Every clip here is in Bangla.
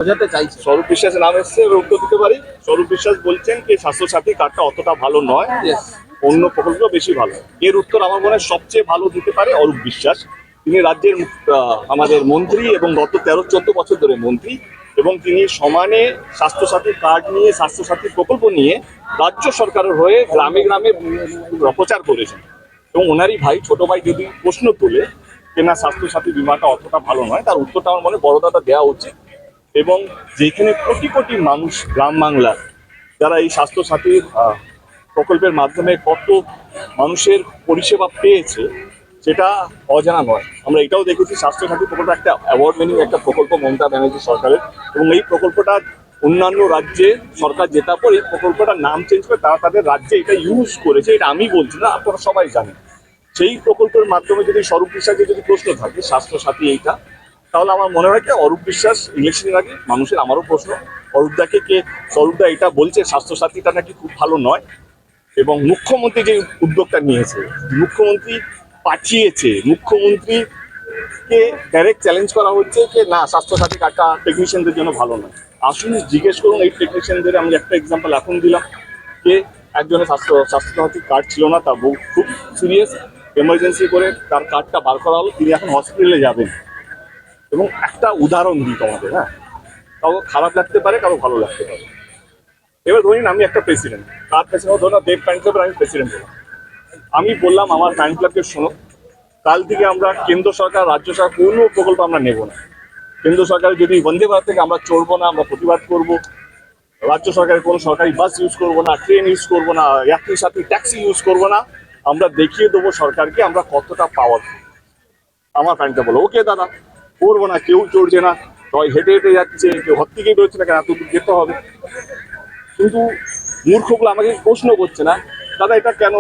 বোঝাতে চাইছি। স্বরূপ বিশ্বাসের নাম এসছে, এবার উত্তর দিতে পারি। স্বরূপ বিশ্বাস বলছেন যে স্বাস্থ্যসাথী কার্ডটা অতটা ভালো নয়, অন্য প্রকল্প বেশি ভালো। এর উত্তর আমার মনে হয় সবচেয়ে ভালো দিতে পারে অরূপ বিশ্বাস। তিনি রাজ্যের আমাদের মন্ত্রী এবং গত 13-14 বছর ধরে মন্ত্রী, এবং তিনি সমানে স্বাস্থ্যসাথী কার্ড নিয়ে, স্বাস্থ্যসাথী প্রকল্প নিয়ে রাজ্য সরকারের হয়ে গ্রামে গ্রামে প্রচার করেছেন। এবং ওনারই ভাই, ছোট ভাই যদি প্রশ্ন তোলে যে না স্বাস্থ্যসাথী বিমাটা অতটা ভালো নয়, তার উত্তরটা আমার মনে বড়দাদা দেওয়া উচিত। এবং যেখানে কোটি কোটি মানুষ গ্রাম বাংলার যারা এই স্বাস্থ্যসাথীর প্রকল্পের মাধ্যমে কত মানুষের পরিষেবা পেয়েছে সেটা অজানা নয়। আমরা এটাও দেখেছি স্বাস্থ্যসাথী প্রকল্প একটা অ্যাওয়ার্ড উইনিং একটা প্রকল্প মমতা ব্যানার্জি সরকারের, এবং এই প্রকল্পটা অন্যান্য রাজ্যে সরকার জেতার পর এই প্রকল্পটার নাম চেঞ্জ করে তারা তাদের রাজ্যে এটা ইউজ করেছে। এটা আমি বলছি না, আপনারা সবাই জানেন। সেই প্রকল্পের মাধ্যমে যদি স্বরূপ বিশ্বাসের যদি প্রশ্ন থাকে স্বাস্থ্যসাথী এইটা, তাহলে আমার মনে হয় যে অরূপ বিশ্বাস ইলেকশনের আগে মানুষের, আমারও প্রশ্ন, অরূপদাকে কে স্বরূপদা এটা বলছে স্বাস্থ্যসাথীটা নাকি খুব ভালো নয়, এবং মুখ্যমন্ত্রী যে উদ্যোগটা নিয়েছে, মুখ্যমন্ত্রী পাঠিয়েছে, মুখ্যমন্ত্রীকে ডাইরেক্ট চ্যালেঞ্জ করা হচ্ছে যে না স্বাস্থ্যসাথী কার্ডটা টেকনিশিয়ানদের জন্য ভালো নয়। আসুন জিজ্ঞেস করুন এই টেকনিশিয়ানদের। আমি একটা এক্সাম্পল এখন দিলাম যে একজনের স্বাস্থ্যসাথী কার্ড ছিল না, তার বউ খুব সিরিয়াস, এমার্জেন্সি করে তার কার্ডটা বার করা হলো, তিনি এখন হসপিটালে যাবেন। এবং একটা উদাহরণ দিই তোমাদের, হ্যাঁ, কারো খারাপ লাগতে পারে, কারো ভালো লাগতে পারে। এবার ধরুন আমি একটা প্রেসিডেন্ট, তার প্রেসিডেন্ট ধরুন দেব ফ্যান ক্লাবের আমি প্রেসিডেন্ট হলাম। আমি বললাম আমার ফ্যান ক্লাবকে শোনো, কাল থেকে আমরা কেন্দ্র সরকার রাজ্য সরকার কোনো প্রকল্প আমরা নেব না। কেন্দ্র সরকারের যদি বন্দে ভারত থেকে আমরা চড়বো না, আমরা প্রতিবাদ করব। রাজ্য সরকারের কোনো সরকারি বাস ইউজ করবো না, ট্রেন ইউজ করবো না, যাত্রী সাথী ট্যাক্সি ইউজ করবো না। আমরা দেখিয়ে দেবো সরকারকে আমরা কতটা পাওয়ার। আমার ফ্যানটা বলো ওকে দাদা করবো না, কেউ চড়ছে না, সবাই হেঁটে হেঁটে যাচ্ছে, কেউ হাত থেকেই বেরোচ্ছে না, কেন এত দূর যেতে হবে। কিন্তু মূর্খগুলো আমাকে প্রশ্ন করছে না, দাদা এটা কেন,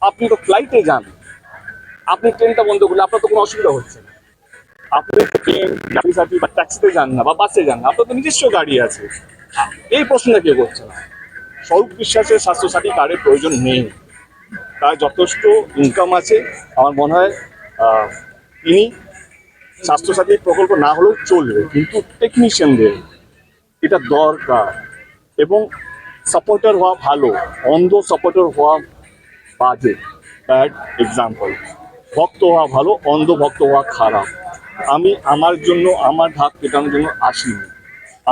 আপনি তো ফ্লাইটে যান, আপনি ট্রেনটা বন্ধ করলে আপনার তো কোনো অসুবিধা হচ্ছে না। আপনি ট্রেন গাড়ি সাথী বা ট্যাক্সিতে যান না বা বাসে যান না, আপনার তো নিজস্ব গাড়ি আছে। এই প্রশ্নটা কেউ করছে না। স্বরূপ বিশ্বাসের স্বাস্থ্যসাথী কার্ডের প্রয়োজন নেই, তার যথেষ্ট ইনকাম আছে। আমার মনে হয় তিনি স্বাস্থ্যসাথী প্রকল্প না হলেও চলবে, কিন্তু টেকনিশিয়ানদের এটা দরকার। এবং সাপোর্টার হওয়া ভালো, অন্ধ সাপোর্টার হওয়া বাজে, ব্যাড এক্সাম্পল। ভক্ত হওয়া ভালো, অন্ধ ভক্ত হওয়া খারাপ। আমি আমার জন্য, আমার ঢাক পেটানোর জন্য আসিনি।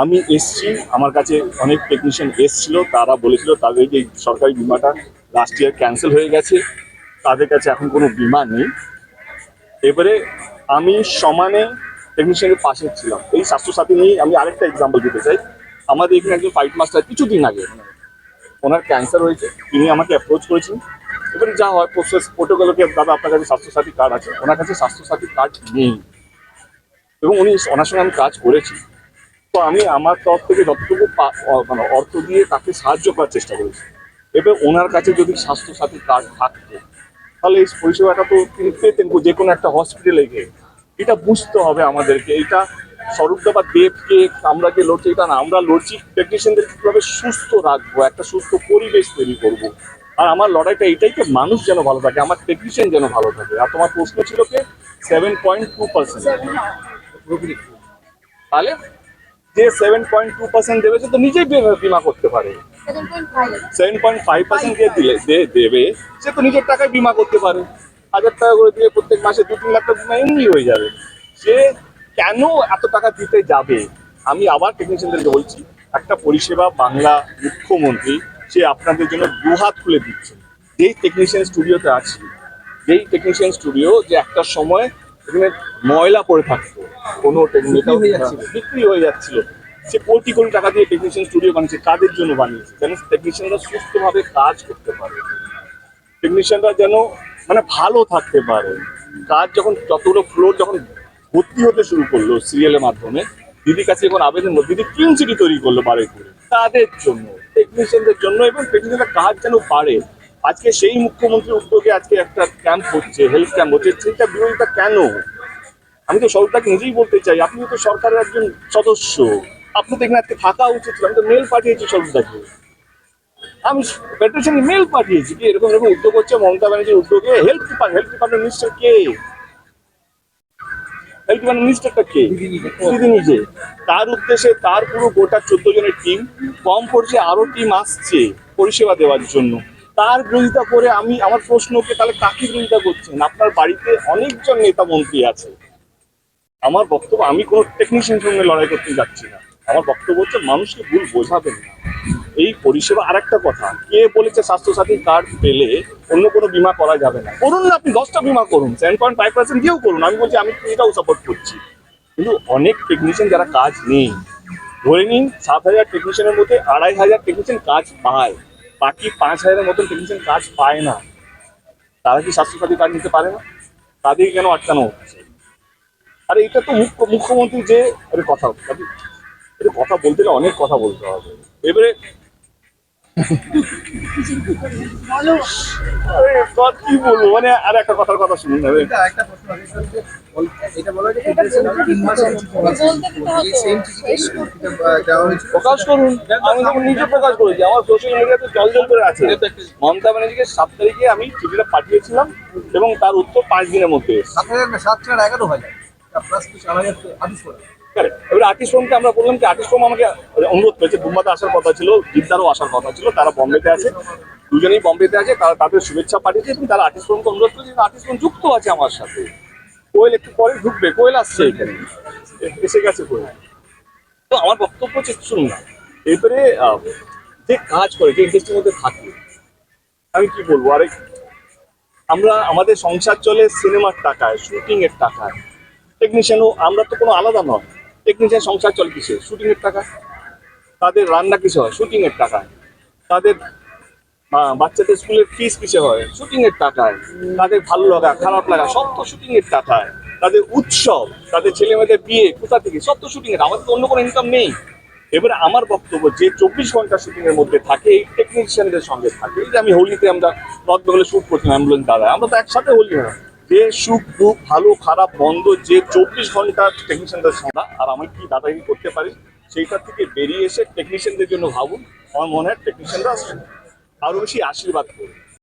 আমি এসছি, আমার কাছে অনেক টেকনিশিয়ান এসছিল, তারা বলেছিল তাদের যে সরকারি বিমাটা লাস্ট ইয়ার ক্যান্সেল হয়ে গেছে, তাদের কাছে এখন কোনো বিমা নেই। এবারে আমি সমানে টেকনিশিয়ানের পাশে ছিলাম। এই স্বাস্থ্যসাথী নিয়ে আমি আরেকটা এক্সাম্পল দিতে চাই। আমাদের এখানে একজন ফাইট মাস্টার কিছুদিন আগে ওনার ক্যান্সার হয়েছে, তিনি আমাকে অ্যাপ্রোচ করেছেন। এবারে যা হয় প্রসেস প্রোটোকলকে, দাদা আপনার কাছে স্বাস্থ্যসাথী কার্ড আছে, ওনার কাছে স্বাস্থ্যসাথী কার্ড নেই, এবং উনি ওনার সঙ্গে আমি কাজ করেছি। তো আমি আমার তরফ থেকে যতটুকু মানে অর্থ দিয়ে তাকে সাহায্য করার চেষ্টা করেছি। এবার ওনার কাছে যদি স্বাস্থ্যসাথী কার্ড থাকতো তাহলে এই পরিষেবাটা তো তিনি পেতেন যে কোনো একটা হসপিটালে গিয়ে। এটা বুঝতে হবে আমাদেরকে। এটা স্বরূপদা বা দেবকে আমরা যে লড়ছি এটা না, আমরা লড়ছি টেকনিশিয়ানদের কীভাবে সুস্থ রাখবো, একটা সুস্থ পরিবেশ তৈরি করবো। আর আমার লড়াইটা এটাই যে মানুষ যেন ভালো থাকে, আমার টেকনিশিয়ান যেন ভালো থাকে। আর তোমার প্রশ্ন ছিল কি 7.2%, তাহলে যে 7.2% দেবে সে তো নিজেই বিমা করতে পারে। 7.5% যে দেবে সে তো নিজের টাকায় বিমা করতে পারে। 1,000 টাকা করে দিয়ে প্রত্যেক মাসে 2-3 লাখ টাকা বিমা এমনি হয়ে যাবে। সে কেন এত টাকা দিতে যাবে? আমি আবার টেকনিশিয়ানদেরকে বলছি, একটা পরিষেবা বাংলা মুখ্যমন্ত্রী সে আপনাদের জন্য দুহাত খুলে দিচ্ছে। যেই টেকনিশিয়ান স্টুডিওতে আছি, যেই টেকনিশিয়ান স্টুডিও যে একটা সময় এখানে ময়লা পড়ে থাকতো, কোনো বিক্রি হয়ে যাচ্ছিল, সে কোটি কোটি টাকা দিয়ে টেকনিশিয়ান স্টুডিও বানিয়েছে। কাদের জন্য বানিয়েছে? যেন টেকনিশিয়ানরা সুস্থভাবে কাজ করতে পারে, টেকনিশিয়ানরা যেন মানে ভালো থাকতে পারে। কাজ যখন যতগুলো ফ্লোর যখন ভর্তি হতে শুরু করলো সিরিয়ালের মাধ্যমে, দিদির কাছে যখন আবেদন করলো, দিদি ক্লিন সিটি তৈরি করলো বারুইপুরে, তাদের জন্য, টেকনিশিয়ানদের জন্য, এবং টেকনিশিয়ানরা কাজ যেন পারে। আজকে সেই মুখ্যমন্ত্রীর উদ্যোগে আজকে একটা ক্যাম্প হচ্ছে, হেলথ ক্যাম্প হচ্ছে, সেইটা বিরোধিতা কেন? আমি তো সরকারকে নিজেই বলতে চাই, আপনি তো সরকারের একজন সদস্য, আপনি তো এখানে আজকে থাকা উচিত ছিল। আমি তো মেল পাঠিয়েছি সরকারকে, আমি ফেডারেশনে মেল পাঠিয়েছি কি এরকম এরকম উদ্যোগ হচ্ছে মমতা ব্যানার্জির উদ্যোগে। হেলথ ডিপার্টমেন্ট মিনিস্টার কে? হেলথ ডিপার্টমেন্ট মিনিস্টারটা কে? দিদি নিজে। তার উদ্দেশ্যে তার পুরো গোটা 14 জনের টিম, কম পড়ছে আরো টিম আসছে পরিষেবা দেওয়ার জন্য। তার বিরোধিতা করে আমি আমার প্রশ্নকে তাহলে কাকে বিরোধিতা করছেন? আপনার বাড়িতে অনেকজন নেতা মন্ত্রী আছে। আমার বক্তব্য, আমি কোনো টেকনিশিয়ান সঙ্গে লড়াই করতে যাচ্ছি না। আমার বক্তব্য হচ্ছে মানুষকে ভুল বোঝাবেন না। এই পরিষেবা, আর একটা কথা, কে বলেছে স্বাস্থ্যসাথী কার্ড পেলে অন্য কোনো বীমা করা যাবে না? করুন না, আপনি 10টা বীমা করুন, 7.5% দিয়েও করুন। আমি বলছি, আমি এটাও সাপোর্ট করছি। কিন্তু অনেক টেকনিশিয়ান যারা কাজ নেই, ধরে নিন 7,000 টেকনিশিয়ানের মধ্যে 2,500 টেকনিশিয়ান কাজ পায়, বাকি 5,000-এর মতন টেকনিশিয়ান কাজ পায় না। তারা কি স্বাস্থ্যসাথী কার্ড নিতে পারে না? তাদের কেন আটকানো হচ্ছে? আরে এটা তো মুখ্যমন্ত্রী যে কথা, এটা কথা বলতে গেলে অনেক কথা বলতে হবে। এবারে আরে কি বলবো, মানে আর একটা কথার কথা শুনুন। একটা প্রশ্ন আছে, সেটা হচ্ছে এটা বলা হয় যে ফেডারেশন 3 মাসের এই সেম চিঠিটা দেওয়া হয়েছিল। প্রকাশ করুন, আমি তখন নিজে প্রকাশ করেছি, আমার সোশ্যাল মিডিয়াতে জল জল করে আছে। মমতা ব্যানার্জিকে 7 তারিখে আমি চিঠিটা পাঠিয়েছিলাম এবং তার উত্তর 5 দিনের মধ্যে এসেছে। 7,000 না, 7,11,000 প্লাস 4,000 আদিস করে। এবার আর্টিস্ট ফোমকে আমরা বললাম কি, আর্টিস্ট ফোম আমাকে অনুরোধ করেছে, বুম্বাতে আসার কথা ছিল, জিদ্দারও আসার কথা ছিল, তারা বম্বেতে আছে, দুজনেই বম্বেতে আছে, তারা তাদের শুভেচ্ছা পাঠিয়েছে এবং তারা আর্টিস্ট ফোমকে অনুরোধ করেছে, আর্টিস্ট ফোম যুক্ত আছে আমার সাথে। কোয়েল একটু পরে ঢুকবে, কোয়েল আসছে এখানে, এসে গেছে কোয়েল। তো আমার বক্তব্য হচ্ছে, শুনুন না, এরপরে যে কাজ করে, যে ইন্ডাস্ট্রির মধ্যে থাকে, আমি কি বলবো, আরে আমরা আমাদের সংসার চলে সিনেমার টাকায়, শুটিং এর টাকায়। টেকনিশিয়ানও আমরা তো কোনো আলাদা নয়। টেকনিশিয়ান সংসার চলে কিসে? শুটিং এর টাকা। তাদের রান্না কিসে হয়? শুটিং এর টাকায়। তাদের বাচ্চাদের স্কুলের ফিস কিসে হয়? শুটিং এর টাকায়। তাদের ভালো লাগা খারাপ লাগা সব তো শুটিং এর টাকায়। তাদের উৎসব, তাদের ছেলে মেয়েদের বিয়ে কোথা থেকে? সব তো শুটিং এর। আমাদের তো অন্য কোনো ইনকাম নেই। এবারে আমার বক্তব্য, যে 24 ঘন্টা শুটিং এর মধ্যে থাকে, এই টেকনিশিয়ানদের সঙ্গে থাকে। এই যে আমি হোলিতে আমরা নর্থ বেঙ্গলে শুট করছিলাম অ্যাম্বুলেন্স দ্বারা, আমরা তো একসাথে হোলি না, যে সুখ দুঃখ ভালো খারাপ বন্ধ, যে 24 ঘন্টা টেকনিশিয়ানদের সঙ্গে। আর আমি কি দাদাগিরি করতে পারি সেইটার থেকে বেরিয়ে এসে টেকনিশিয়ানদের জন্য ভাবুন। আমার মনে হয় টেকনিশিয়ানরা আরো বেশি আশীর্বাদ করুন।